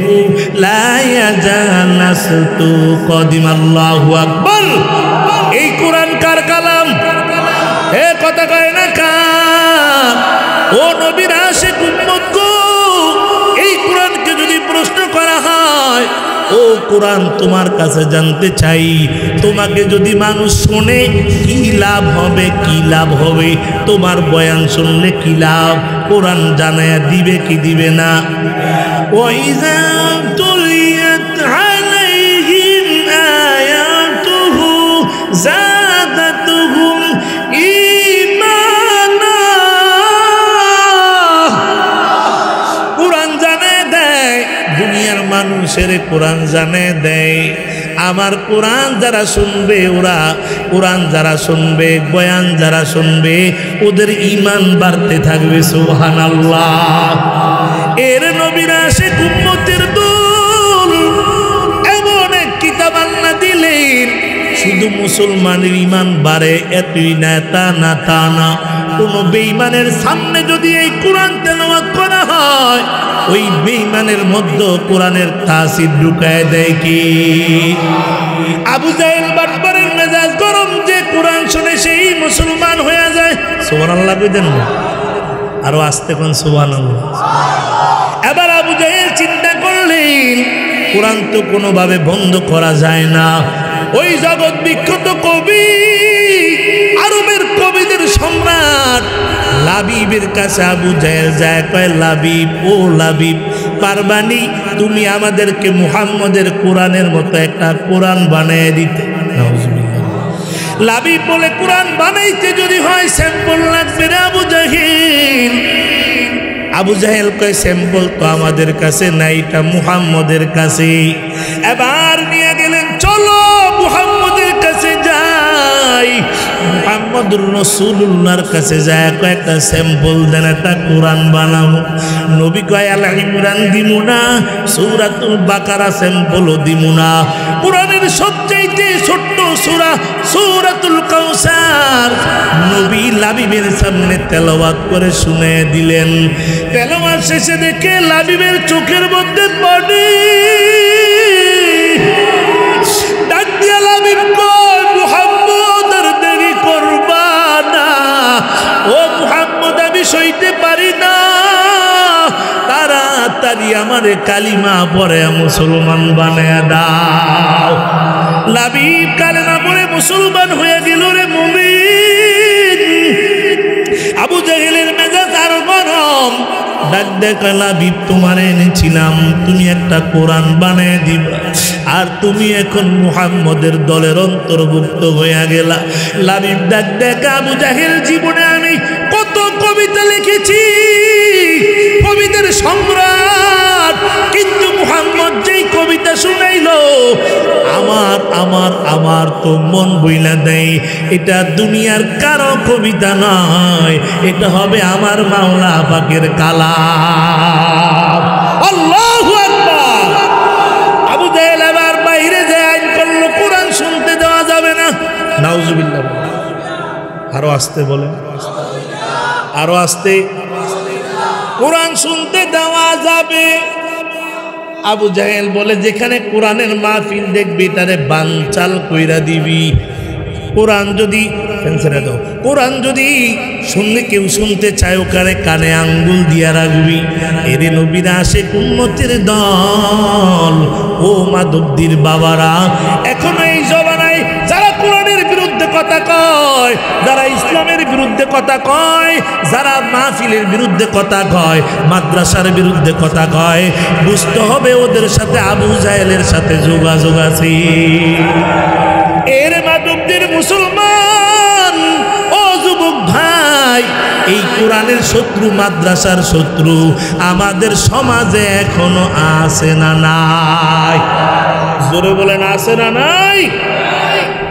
লায়া জানাস্তু কদিম। আল্লাহু আকবার। এই কোরআন কার কালাম? এ কথা কয় না কার? ও নবীর আশিক উম্মত গো, এই কোরআনকে যদি প্রশ্ন করা হয়, ও কোরআন তোমার কাছে জানতে চাই, তোমাকে যদি মানুষ শোনে কি লাভ হবে? কি লাভ হবে? তোমার বয়ান শুনলে কি লাভ? কোরআন জানায়া দিবে কি দিবে না? ওয়াইযা তুলিয়াত আলাইহিম আয়াতুহু যাদাতুহুম ঈমানা। কোরআন জানে দেয়, দুনিয়ার মানুষের কোরআন জানে দেয়। আমার কোরআন যারা শুনবে, ওরা কোরআন যারা শুনবে, বয়ান যারা শুনবে, ওদের ঈমান বাড়তে থাকবে। সুবহানাল্লাহ। এর নবীরা সে উম্মতের দল, এমন এক কিতাব আল্লাহ দিলেন, শুধু মুসলমানের ঈমান বাড়ে এতই না, তা না। কোনো বেঈমানের সামনে যদি এই কোরআন তেলাওয়াত করা হয়, ওই বেঈমানের মধ্যে কোরআনের তাসির ঢুকায় দেয় কি? আবু জাহেল বাটপারের মেজাজ গরম, যে কোরআন শুনে সেই মুসলমান হয়ে যায়। সুবহানাল্লাহ কইতেন না? আরো আস্তে কোন সুবহানাল্লাহ। এবার আবু জাহেল চিন্তা করলেন, কোরআন তো কোনোভাবে বন্ধ করা যায় না। ওই জগৎ বিখ্যাত কবি, আরবের কবিদের সম্রাট লাবিবের কাছে আবু জাহেল যায়, কয়, লাবিব, ও লাবিব, পারবানি তুমি আমাদেরকে মুহাম্মদের কোরআনের মতো একটা কোরআন বানিয়ে দিতে? লাবিব বলে, কোরআন বানাইতে যদি হয় স্যাম্পল লাগবে রে আবু জাহেল। আবু জাহেল কয়, স্যাম্পল তো আমাদের কাছে নাই, এটা মুহাম্মদের কাছে। এবার নিয়ে গেলেন, চলো মুহাম্মদের কাছে যাই। মুহাম্মদুর রাসূলুল্লাহর কাছে যায়, কয়েকটা স্যাম্পল দেন, একটা কোরআন বানাবো। নবী কয়, আল ইমরান দিমু না, সূরাতুল বাকারা স্যাম্পলও দিমু না, কোরআনের সবচাইতে ছোট্ট সূরা সূরাতুল কাউসার নবী লাবিবের সামনে তেলাওয়াত করে শুনে দিলেন। তেলাওয়াত শেষে দেখে লাবিবের চোখের মধ্যে পানি। তাড়াতাড়ি আমারে কালিমা পড়ে মুসলমান বানায়া দাও। লাবিব কালেমা পড়ে মুসলমান হয়ে গেল রে মুমিন। আবু জাহেলের মেজাজ আরো গরম, ডাক দেখা লাবিব তোমার এনেছিলাম, তুমি একটা কোরআন বানিয়ে দিবা, আর তুমি এখন মুহাম্মদের দলের অন্তর্ভুক্ত হয়ে গেলা। লাবিব ডাক দেখা আবু জাহেল জীবনে আমি কত কবিতা লিখেছি, কবিতার সম্রাট, কিন্তু মুহাম্মদ যেই কবিতা শুনাইলো আমার আমার আমার তো মন বইলা দেয় এটা দুনিয়ার কারো কবিতা নয়, এটা হবে আমার মাওলা পাকের কালাম। আল্লাহু আকবার। আবু জাহেল আবার বাইরে যে আইন করলো কোরআন শুনতে দেওয়া যাবে না। নাউজুবিল্লাহ। আরো আসতে বলে, আরো আসতে। কোরআন শুনতে দেওয়া যাবে। আবু জাহেল বলে যেখানে কোরআনের মাহফিল দেখবি তারে বানচাল কইরা দিবি। কোরআন যদি দাও, কোরআন যদি শুনলে কেউ শুনতে চায় ওখানে কানে আঙ্গুল দিয়া রাখবি। এরে নবীরা আসে উম্মতের দল, ও মাধবদীর বাবারা, এখনো এই জমানায় যারা কোরআনের বিরুদ্ধে কথা কয়, যারা ইসলামের বিরুদ্ধে কথা কয়, যারা মাহফিলের বিরুদ্ধে কথা কয়, মাদ্রাসার বিরুদ্ধে কথা কয়, বুঝতে হবে ওদের সাথে আবু জাহেলের সাথে যোগাযোগ আছে। এর মাধবদীর মুসলমান ও যুবক ভাই, এই কোরআনের শত্রু, মাদ্রাসার শত্রু আমাদের সমাজে এখনো আছে না নাই? জোরে বলেন আছে না নাই?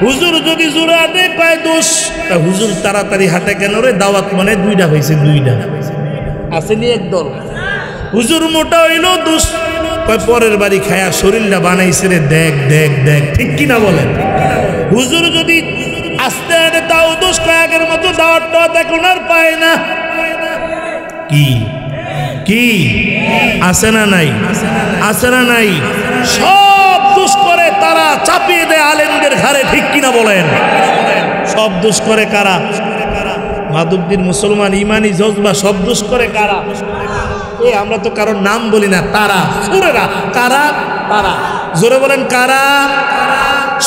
হুজুর যদি জোরে হাঁটে কয় দোষ, হুজুর তাড়াতাড়ি হাঁটে কেন রে? দাওয়াত মানে দুইটা হয়েছে, দুইটা আসেনি একদল। হুজুর মোটা হইল দোষ, কয় পরের বাড়ি খায়া শরীরটা বানাইছে রে, দেখ দেখ দেখ, ঠিক কিনা বলেন? হুজুর যদি আস্তে আস্তে তাও দোষ, কয়েকের মতো দাওয়াত টাওয়াত এখন আর পায় না। কি কি আছে না নাই? আছে না নাই? সব দোষ করে তারা, চাপিয়ে দেয় আলেমদের ঘাড়ে, ঠিক কিনা বলেন? সব দোষ করে কারা? মাধবদীর মুসলমান ইমানি জজবা সব দোষ করে কারা? এ আমরা তো কারোর নাম বলি না, তারা সুরেরা কারা? তারা জোরে বলেন কারা?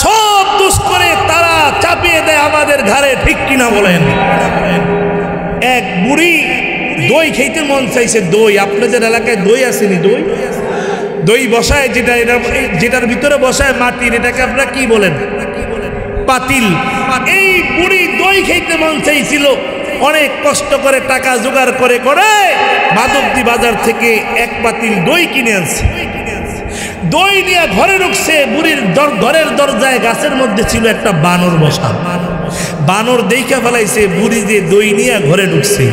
সব দোষ করে তারা, চাপিয়ে দেয় আমাদের ঘাড়ে, ঠিক কিনা বলেন? এক বুড়ি দই খেতে মন চাইছে, দই আপনাদের এলাকায় দই আসেনি? দই দই বসায়, যেটার ভিতরে বসায় মাটির, এটাকে আপনারা কি বলেন? পাতিল। এই বুড়ি দই খেতে মন চাইছিল, অনেক কষ্ট করে টাকা জোগাড় করে করে মাধবদী বাজার থেকে এক পাতিল দই কিনে আনছে। দই নিয়ে ঘরে ঢুকছে, বুড়ির ঘরের দরজায় গাছের মধ্যে ছিল একটা বানর বসা। বানর দেখা ফেলাইছে, বুড়ি যে দই নিয়ে ঘরে ঢুকছে।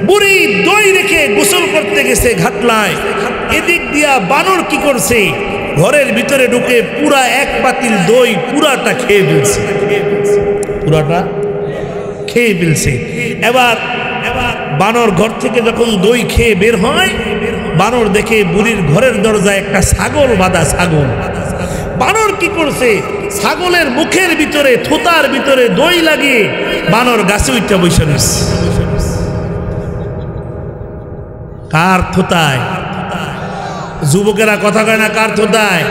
বুড়ি দই রেখে গোসল করতে গেছে ঘাটলায়, এদিক দিয়া বানর কি করছে, ঘরের ভিতরে ঢুকে পুরা এক পাতিল দই পুরাটা খেয়ে ফেলছে, পুরাটা খেয়ে ফেলছে। এবার বানর ঘর থেকে যখন দই খেয়ে বের হয়, বানর দেখে বুড়ির ঘরের দরজায় একটা ছাগল বাঁধা। ছাগল, বানর কি করছে, ছাগলের মুখের ভিতরে, থোতার ভিতরে দই লাগিয়ে বানর গাছে উঠা বসে রয়েছে। কার থোতায়? যুবকেরা কথা কয় না, কার থোতায়?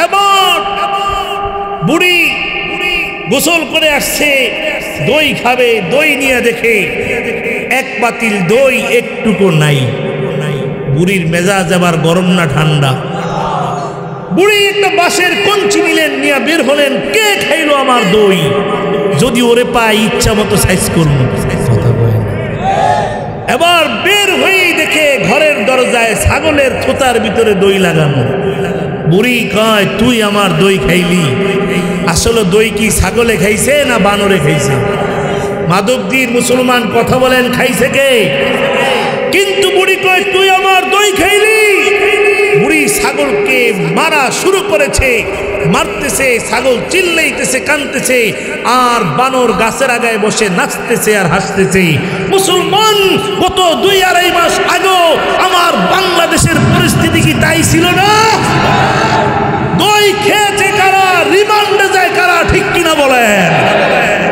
এমন বুড়ি গোসল করে আসছে, দই খাবে, দই নিয়ে দেখে এক পাতিল দই একটুকু নাই। বুড়ির মেজাজ আবার গরম না ঠান্ডা। বুড়ি একটা বাঁশের কঞ্চি নিলেন, নিয়ে বের হলেন, কে খাইলো আমার দই? যদি ওরে পাই ইচ্ছা মতো সাইজ করবো। এবার বের হয়েই দেখে ঘরের দরজায় ছাগলের থোতার ভিতরে দই লাগানো। বুড়ি কয় তুই আমার দই খাইলি? আসলে দই কি ছাগলে খাইছে না বানরে খাইছে? মাধবদীর মুসলমান কথা বলেন, খাইছে কে? কিন্তু বুড়ি কয় তুই আমার দই খাইলি। বুড়ি ছাগলকে মারা শুরু করেছে, মারতেছে, ছাগল চিল্লাইতেছে, কাঁদতেছে, আর বানর গাছের আগায় বসে নাচতেছে আর হাসতেছে। মুসলমান, গত 2-2.5 মাস আগে আমার বাংলাদেশের পরিস্থিতি কি তাই ছিল না? দই খেয়েছে কারা, রিমান্ডে যায় কারা, ঠিক কিনা বলেন?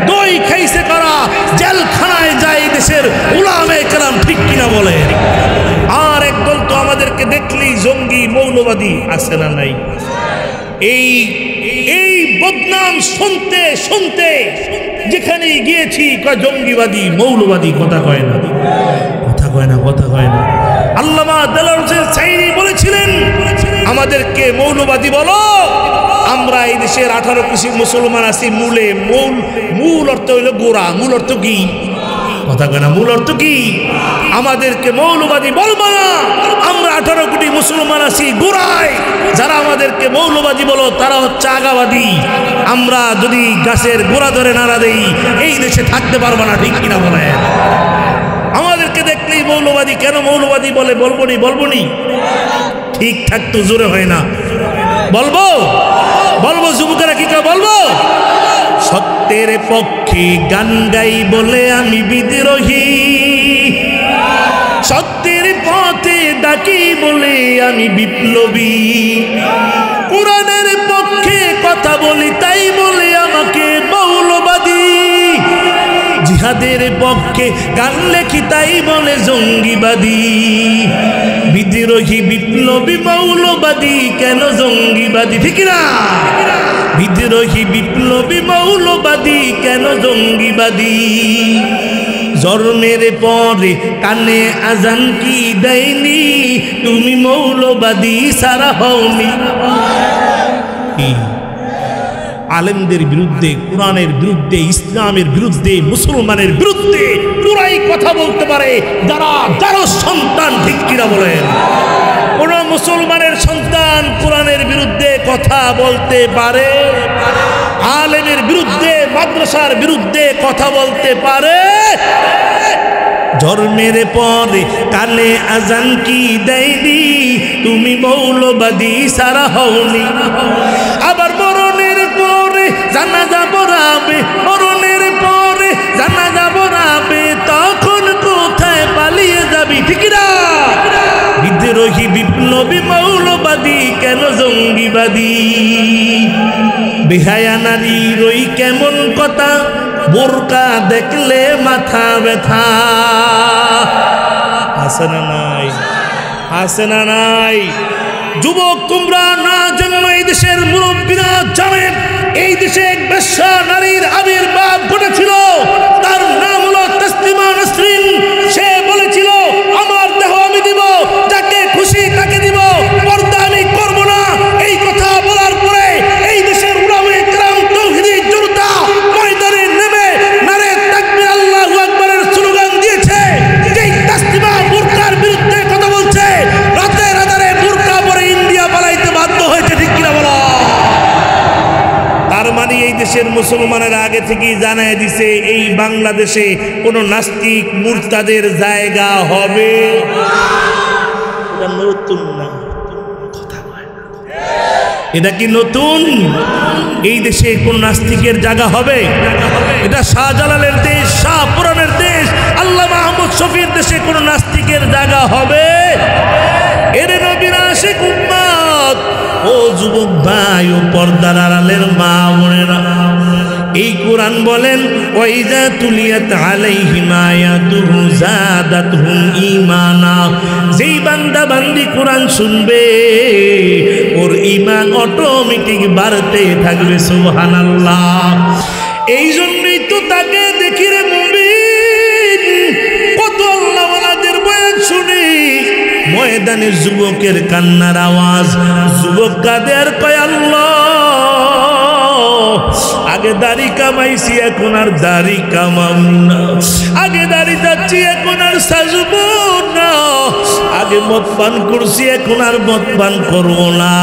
দই খাইছে কারা, জেলখানায় যায় দেশের উলামায়ে কেরাম, ঠিক কিনা বলেন? আর একদল তো আমাদেরকে দেখলেই জঙ্গি মৌলবাদী আছে না নাই? এই এই বদনাম শুনতে শুনতে যেখানে গিয়েছি কয় জঙ্গিবাদী মৌলবাদী, কথা কয় না, কথা কয় না, কথা কয় না। আল্লামা দেলোয়ার হোসেন সাইনি বলেছিলেন আমাদেরকে মৌলবাদী বলো, আমরা এই দেশের 18 কোটি মুসলমান আছি। মূল অর্থ হইল গোড়া। মূল অর্থ কি? কথা কয় না। মূল অর্থ কি? আমাদেরকে মৌলবাদী বলবো না, আমরা 18 কোটি মুসলমান আছি গোড়ায়। যারা আমাদেরকে মৌলবাদী বলো তারা হচ্ছে আগাবাদী। আমরা যদি গাছের গোড়া ধরে নাড়া দেই এই দেশে থাকতে পারবো না, ঠিক কিনা বলে? আমাদেরকে দেখলেই মৌলবাদী। কেন মৌলবাদী বলে? বলবো নি? ঠিকঠাক তো জোরে হয় না। বলবো যুবকেরা কি কয়? বলবো। সত্যের পক্ষে গান গাই বলে আমি বিদ্রোহী, সত্যের পথে ডাকি বলে আমি বিপ্লবী, কোরআনের পক্ষে কথা বলি তাই বলে আমাকে মৌলবাদী, জিহাদের পক্ষে গান লেখি তাই বলে জঙ্গিবাদী, বিদ্রোহী বিপ্লবী মৌলবাদী কেন জঙ্গিবাদী? ঠিক না? বিদ্রোহী বিপ্লবী মৌলবাদী কেন জঙ্গিবাদী? জন্মের পরে কানে আজান কি দেয়নি, তুমি মৌলবাদী সারা হওনি। আলেমদের বিরুদ্ধে, কোরআনের বিরুদ্ধে, ইসলামের বিরুদ্ধে, মুসলমানের বিরুদ্ধে পুরাই কথা বলতে পারে যারা সন্তান, ঠিক কিনা বলেন? কোন মুসলমানের সন্তান কোরআনের বিরুদ্ধে কথা বলতে পারে? আলেমের বিরুদ্ধে, মাদ্রাসার বিরুদ্ধে কথা বলতে পারে? জন্মের পরে কানে আজান কি দেয়নি, তুমি মৌলবাদী সারা হওনি। আবার মরণের পরে জানাজা পড়াবে, মরণের পরে জানাজা পড়াবে, তখন কোথায় পালিয়ে যাবি? ঠিক না? বিদ্রোহী বিপ্লবী মৌলবাদী কেন জঙ্গিবাদী? বেহায়া নারীর ওই কেমন কথা, বোরকা দেখলে মাথা ব্যথা। আছে না নাই? আছে না নাই? যুবক তোমরা না জন্ম এই দেশের মুরব্বীরা জানেন এই দেশে এক বেশ্যা নারীর আবির্ভাব ঘটেছিল। তার নাম হলো তাসলিমা নাসরিন। সে বলেছিল আমার দেহ আমি দিব, যাকে খুশি তাকে দিব, পর্দা আমি করব না। এই কথা বলার পরে এই দেশের উলামায়ে কেরাম তাওহীদি জনতা ময়দানে নেমে নারে তাকবীর আল্লাহু আকবারের স্লোগান দিয়েছে। যেই তাসলিমা বোরকার বিরুদ্ধে কথা বলছে, রাতে রাতে বোরকা পরে ইন্ডিয়া পালাইতে বাধ্য হয়েছে, ঠিক কিনা বলো? তার মানে এই দেশের মুসলমানেরা আগে থেকেই জানায় দিছে এই বাংলাদেশে কোন নাস্তিক মুরতাদের জায়গা হবে এটা নতুন না। এটা কি নতুন? এই দেশে কোন নাস্তিকের জায়গা হবে? এটা শাহজালালের দেশ, শাহপুরানের দেশ, আল্লামা আহমদ শফির দেশে কোন নাস্তিকের জায়গা হবে? এর নবীর আশিক উম্মত, ও যুবক ভাই, ও পর্দার আড়ালের মা বোনেরা, এই কোরআন বলেন ওয়াইজা তুলিয়াত আলাইহিম আয়াতুহু যাদাতহুম ঈমানা। যেই বান্দা বান্দি কোরআন শুনবে ওর ঈমান অটোমেটিক বাড়তে থাকবে। সুবহানাল্লাহ। এই জন্যই তো তাকে দেখি রে মুমিন, কত আল্লাহওয়ালাদের বয়ান শুনি, ময়দানে যুবকের কান্নার আওয়াজ, যুবক কাঁদে আর কয় আল্লাহ আগে দাড়ি কামাইছি এখন আর দাড়ি কামাম না, আগে দাড়ি যাচ্ছি এখন আর সাজবো না, আগে মদ পান করছি এখন আর মদ পান করবো না,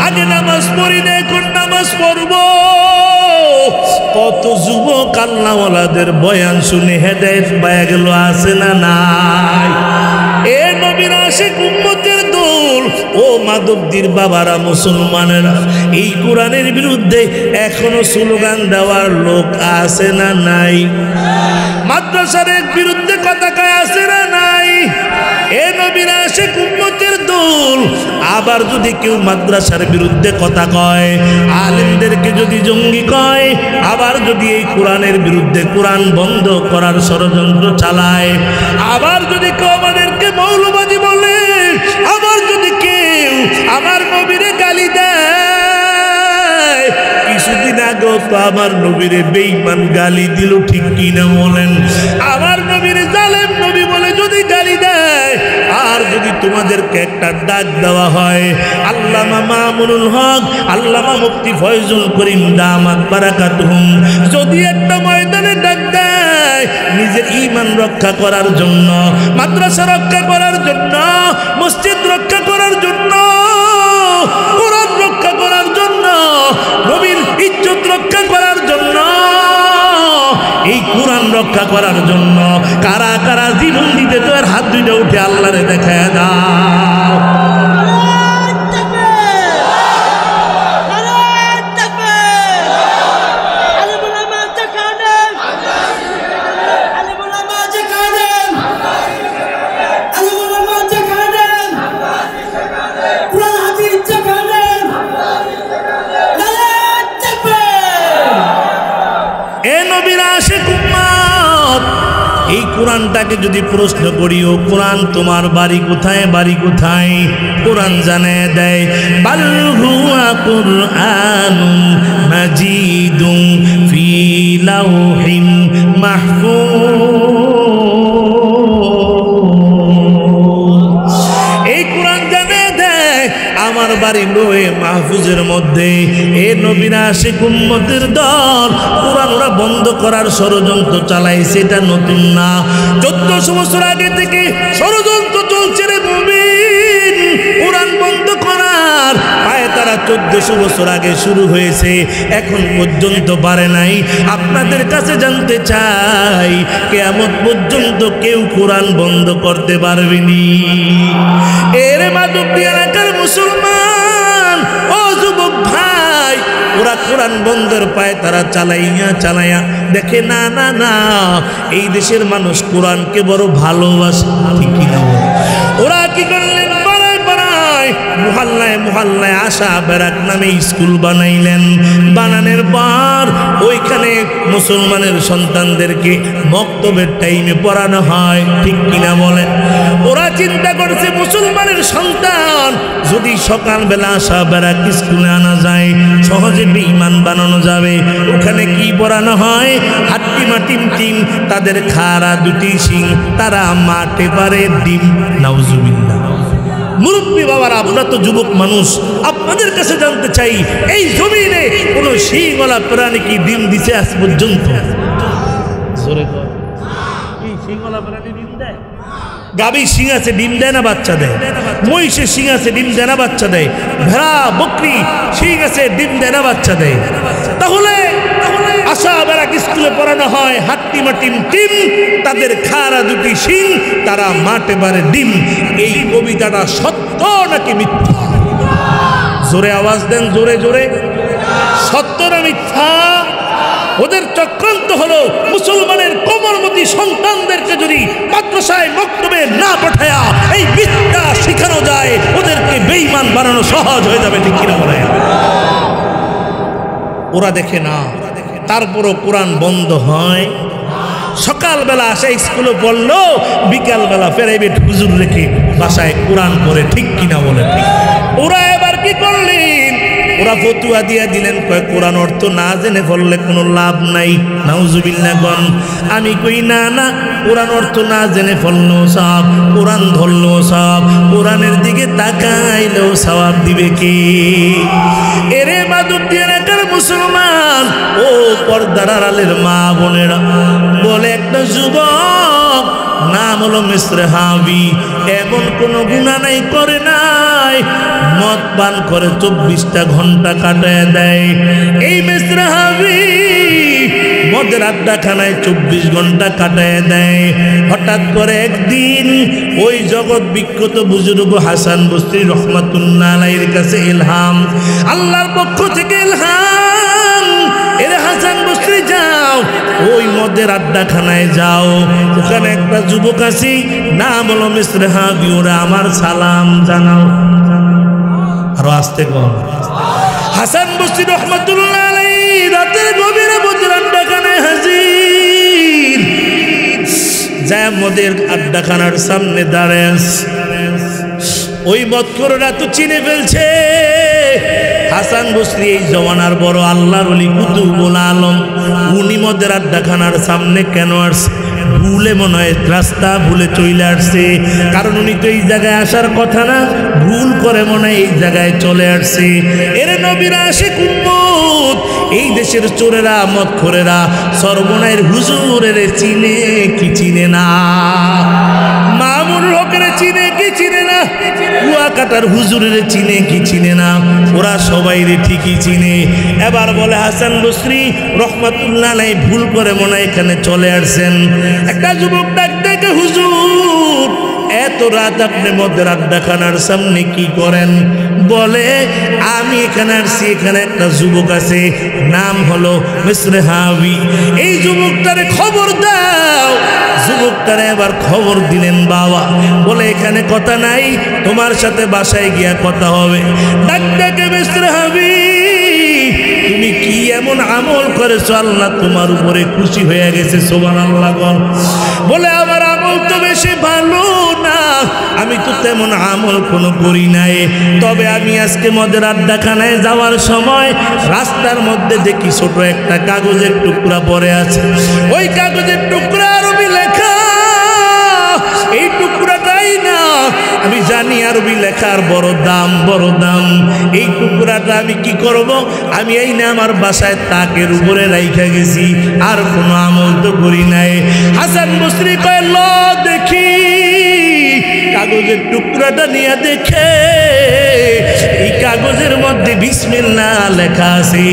আগে নামাজ পড়ি না এখন নামাজ পড়বো। কত যুবক আল্লাহওয়ালাদের বয়ান শুনে হেদায়েত পায়া গেল, আছে না নাই? এ নবীর আশিক উম্মতের দল, ও মাধবদীর বাবারা, মুসলমানেরা, এই কোরআনের বিরুদ্ধে এখনো স্লোগান দেওয়ার লোক আছে না নাই? মাদ্রাসার বিরুদ্ধে কথা কয় আছে না নাই? এ নবীর আশিক উম্মতের দল। আবার যদি কেউ মাদ্রাসার বিরুদ্ধে কথা কয়, আলেমদেরকে যদি জঙ্গি কয়, আবার যদি এই কোরআনের বিরুদ্ধে কোরআন বন্ধ করার ষড়যন্ত্র চালায়, আবার যদি কেউ আমাদেরকে মৌলবাদী বলে, আবার যদি আমার নবীরে বেঈমান গালি দিল, ঠিক কিনা বলেন? আমার নবীরে জালেম নবী বলে যদি গালি দেয়, আর যদি তোমাদেরকে একটা ডাক দেওয়া হয়, আল্লামা মামুনুল হক, আল্লামা মুফতি ফয়জুল করিম দামাত বারাকাতুহুম যদি একটা ময়দানে ডাক দেয় নিজের ঈমান রক্ষা করার জন্য, মাদ্রাসা রক্ষা করার জন্য, মসজিদ রক্ষা করার জন্য, কোরআন রক্ষা করার জন্য, নবীর ইজ্জত রক্ষা করার জন্য, এই কোরআন রক্ষা করার জন্য কারা কারা জীবন দিতে তো আর হাত দুইটা উঠে আল্লাহরে দেখায় দাও। এই কোরআনটাকে যদি প্রশ্ন করি, ও কোরআন তোমার বাড়ি কোথায়, বাড়ি কোথায়? কোরআন জানায় দেয় বাল হুয়া কুরআনুম মাজিদুম ফি লাওহিম মাহফুজ। এই কোরআন জানায় দেয় আমার বাড়ি লোহে মাহফুজের মধ্যে। এ নবীরা আশিক উম্মতের দল কোরআন ওরা বন্ধ করার ষড়যন্ত্র চালাইছে, এটা নতুন না। 1400 বছর আগে থেকে ষড়যন্ত্র চলছে রে মুমিন, কোরআন বন্ধ করার পায়ে তারা 1400 বছর আগে শুরু হয়েছে, এখন পর্যন্ত পারে নাই। আপনাদের কাছে জানতে চাই, কিয়ামত পর্যন্ত কেউ কোরআন বন্ধ করতে পারবেনি। এর মাধবদী এলাকার মুসলমান ও যুবক ভাই, ওরা কোরআন বন্ধের পায় তারা চালাইয়া দেখে না না না, এই দেশের মানুষ কোরআনকে বড় ভালোবাসে, ঠিক কিনা? ওরা কি করলেন? মহল্লায় মহল্লায় আশা বেরাক নামে স্কুল বানাইলেন। বানানোর পর ওইখানে মুসলমানের সন্তানদেরকে মক্তবের টাইমে পড়ানো হয়, ঠিক কিনা বলেন? ওরা চিন্তা করছে মুসলমানের সন্তান যদি সকালবেলা আশা বেরাক স্কুলে আনা যায়, সহজে বেঈমান বানানো যাবে। ওখানে কি পড়ানো হয়? হাট্টিমা টিম, তাদের খাড়া দুটি শিং, তারা মাঠে পারে ডিম। নাউজুবিল্লাহ। মুরব্বী বাবারা, আমরা তো যুবক মানুষ, আপনাদের কাছে জানতে চাই, এই জমিনে কোন শিংওয়ালা প্রাণী কি ডিম দিছে আজ পর্যন্ত? শিংওয়ালা প্রাণী ডিম দেয়? গাভী শিং আছে, ডিম দেয় না বাচ্চা দেয়? মহিষের শিং আছে, ডিম দেয় না বাচ্চা দেয়? ভেড়া বকরি শিং আছে, ডিম দেয় না বাচ্চা দেয়? তাহলে আশা বেরাক স্কুলে পড়ানো হয় হাট্টিমা টিম, তাদের খাড়া দুটি শিং, তারা মাঠে পারে ডিম। এই কবিতাটা সত্য নাকি মিথ্যা? জোরে আওয়াজ দেন, জোরে জোরে। সত্য না মিথ্যা? ওদের চক্রান্ত হলো মুসলমানের কোমলমতি সন্তানদেরকে যদি মাদ্রাসায় মক্তবে না পাঠায়া এই বিদ্যা শিখানো যায়, ওদেরকে বেঈমান বানানো সহজ হয়ে যাবে, ঠিক কিনা বলে? ওরা দেখে না, তারপরও কোরআন বন্ধ হয়। সকালবেলা আসে স্কুলে পড়লো, বিকালবেলা প্রাইভেট হুজুর রেখে বাসায় কোরআন পড়ে, ঠিক কিনা বলে? ওরা এবার কি করলেন? ওরা ফতুয়া দিয়া দিলেন, কয় কোরআন অর্থ না জেনে পড়লে কোনো লাভ নাই। নাউজুবিল্লাহ গন। আমি কই না না, কোরআন অর্থ না জেনে পড়লেও সব, কোরআন ধরলেও সব, কোরআনের দিকে তাকাইলেও সওয়াব দিবে কে? এরে মাধবদী এলাকার মুসলমান ও পর্দার আড়ালের মা বোনেরা, বলে একটা যুবক নাম হলো মিসরে হাবি, এমন কোনো গুনাহ নাই করে নাই, মদ পান করে 24টা ঘন্টা কাটায় দেয়। এই মিসরে হাবি মদের আড্ডাখানায় 24 ঘন্টা কাটায় দেয়। হঠাৎ করে একদিন ওই জগৎ বিখ্যাত বুজুর্গ হাসান বসরি রহমাতুল্লাহ আলাইহির কাছে ইলহাম, আল্লাহর পক্ষ থেকে ইলহাম, এরে হাসান বসরি যাও, ওই মদের আড্ডাখানায় যাও, ওখানে একটা যুবক আছে নাম হলো মিসরে হাবি, ওরা আমার সালাম জানাও। আরো আসতে কর। হাসান বসরি রহমাতুল্লাহ আলাইহি রাতের গভীরে মদের আড্ডাখানায় হাজির, যায় মদের আড্ডাখানার সামনে দাঁড়ায়। ওই মদখোররা তো চিনে ফেলছে হাসান বসরি এই জমানার বড় আল্লাহর ওলি কুতুবুল আলম, উনি মদের আড্ডাখানার সামনে কেন আসছে? ভুলে মনে হয় রাস্তা ভুলে চলে আসছে, কারণ উনি তো এই জায়গায় আসার কথা না, ভুল করে মনে হয় এই জায়গায় চলে আসছে। এরে নবীরা আসে উম্মত, এই দেশের চোরেরা মদখোরেরা সর্বনায়ের হুজুরের চিনে কি চিনে না, মামুন হকের চিনে কি চিনে না, কুয়াকাটার হুজুরের চিনে কি চিনে না, ওরা সবাই রে ঠিকই চিনে। এবার বলে হাসান বসরি রহমাতুল্লাহ আলাইহি ভুল করে মনে হয় এখানে চলে আসছেন। একটা যুবক ডাক ডেকে, হুজুর এত রাত আপনি মদের আড্ডাখানার সামনে কি করেন? বলে আমি এখানে আসছি, এখানে একটা যুবক আছে, নাম হলো মিসরে হাবি, এই যুবকটারে খবর দাও। যুবকটারে এবার খবর দিলেন বাবা, বলে এখানে কথা নাই, তোমার সাথে বাসায় গিয়া কথা হবে। ডাক ডাকে মিসরে হাবি, তুমি কি এমন আমল করেছো আল্লাহ তোমার উপরে খুশি হয়ে গেছে? সুবহানাল্লাহ বল। বলে আমার আমল তো বেশি ভালো না, আমি তো তেমন আমল কোনো করি নাই, তবে আমি আজকে মদের আড্ডাখানায় যাওয়ার সময় রাস্তার মধ্যে দেখি ছোট একটা কাগজের টুকরা পড়ে আছে, ওই কাগজের টুকরা আরবি লেখা, এই টুকরাটাই না আমি জানি আরবি লেখার বড় দাম, বড় দাম। এই টুকরাটা আমি কি করব? আমি এই না আমার বাসায় তাকের উপরে রাইখা গেছি, আর কোনো আমল তো করি নাই। হাসান বসরি কয় ল দেখি, কাগজের টুকরাটা নিয়ে দেখে এই কাগজের মধ্যে বিসমিল্লাহ লেখা আছে।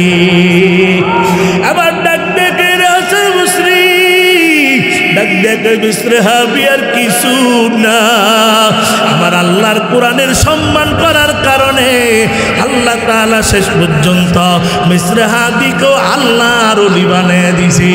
আবার ডাক ডেকে হাসান বসরি, ডাক ডেকে মিসরে হাবি আর কিছু না, আমার আল্লাহর কোরআনের সম্মান করার কারণে আল্লাহ তাআলা শেষ পর্যন্ত মিসরে হাবিকেও আল্লাহর ওলি বানিয়ে দিয়েছে।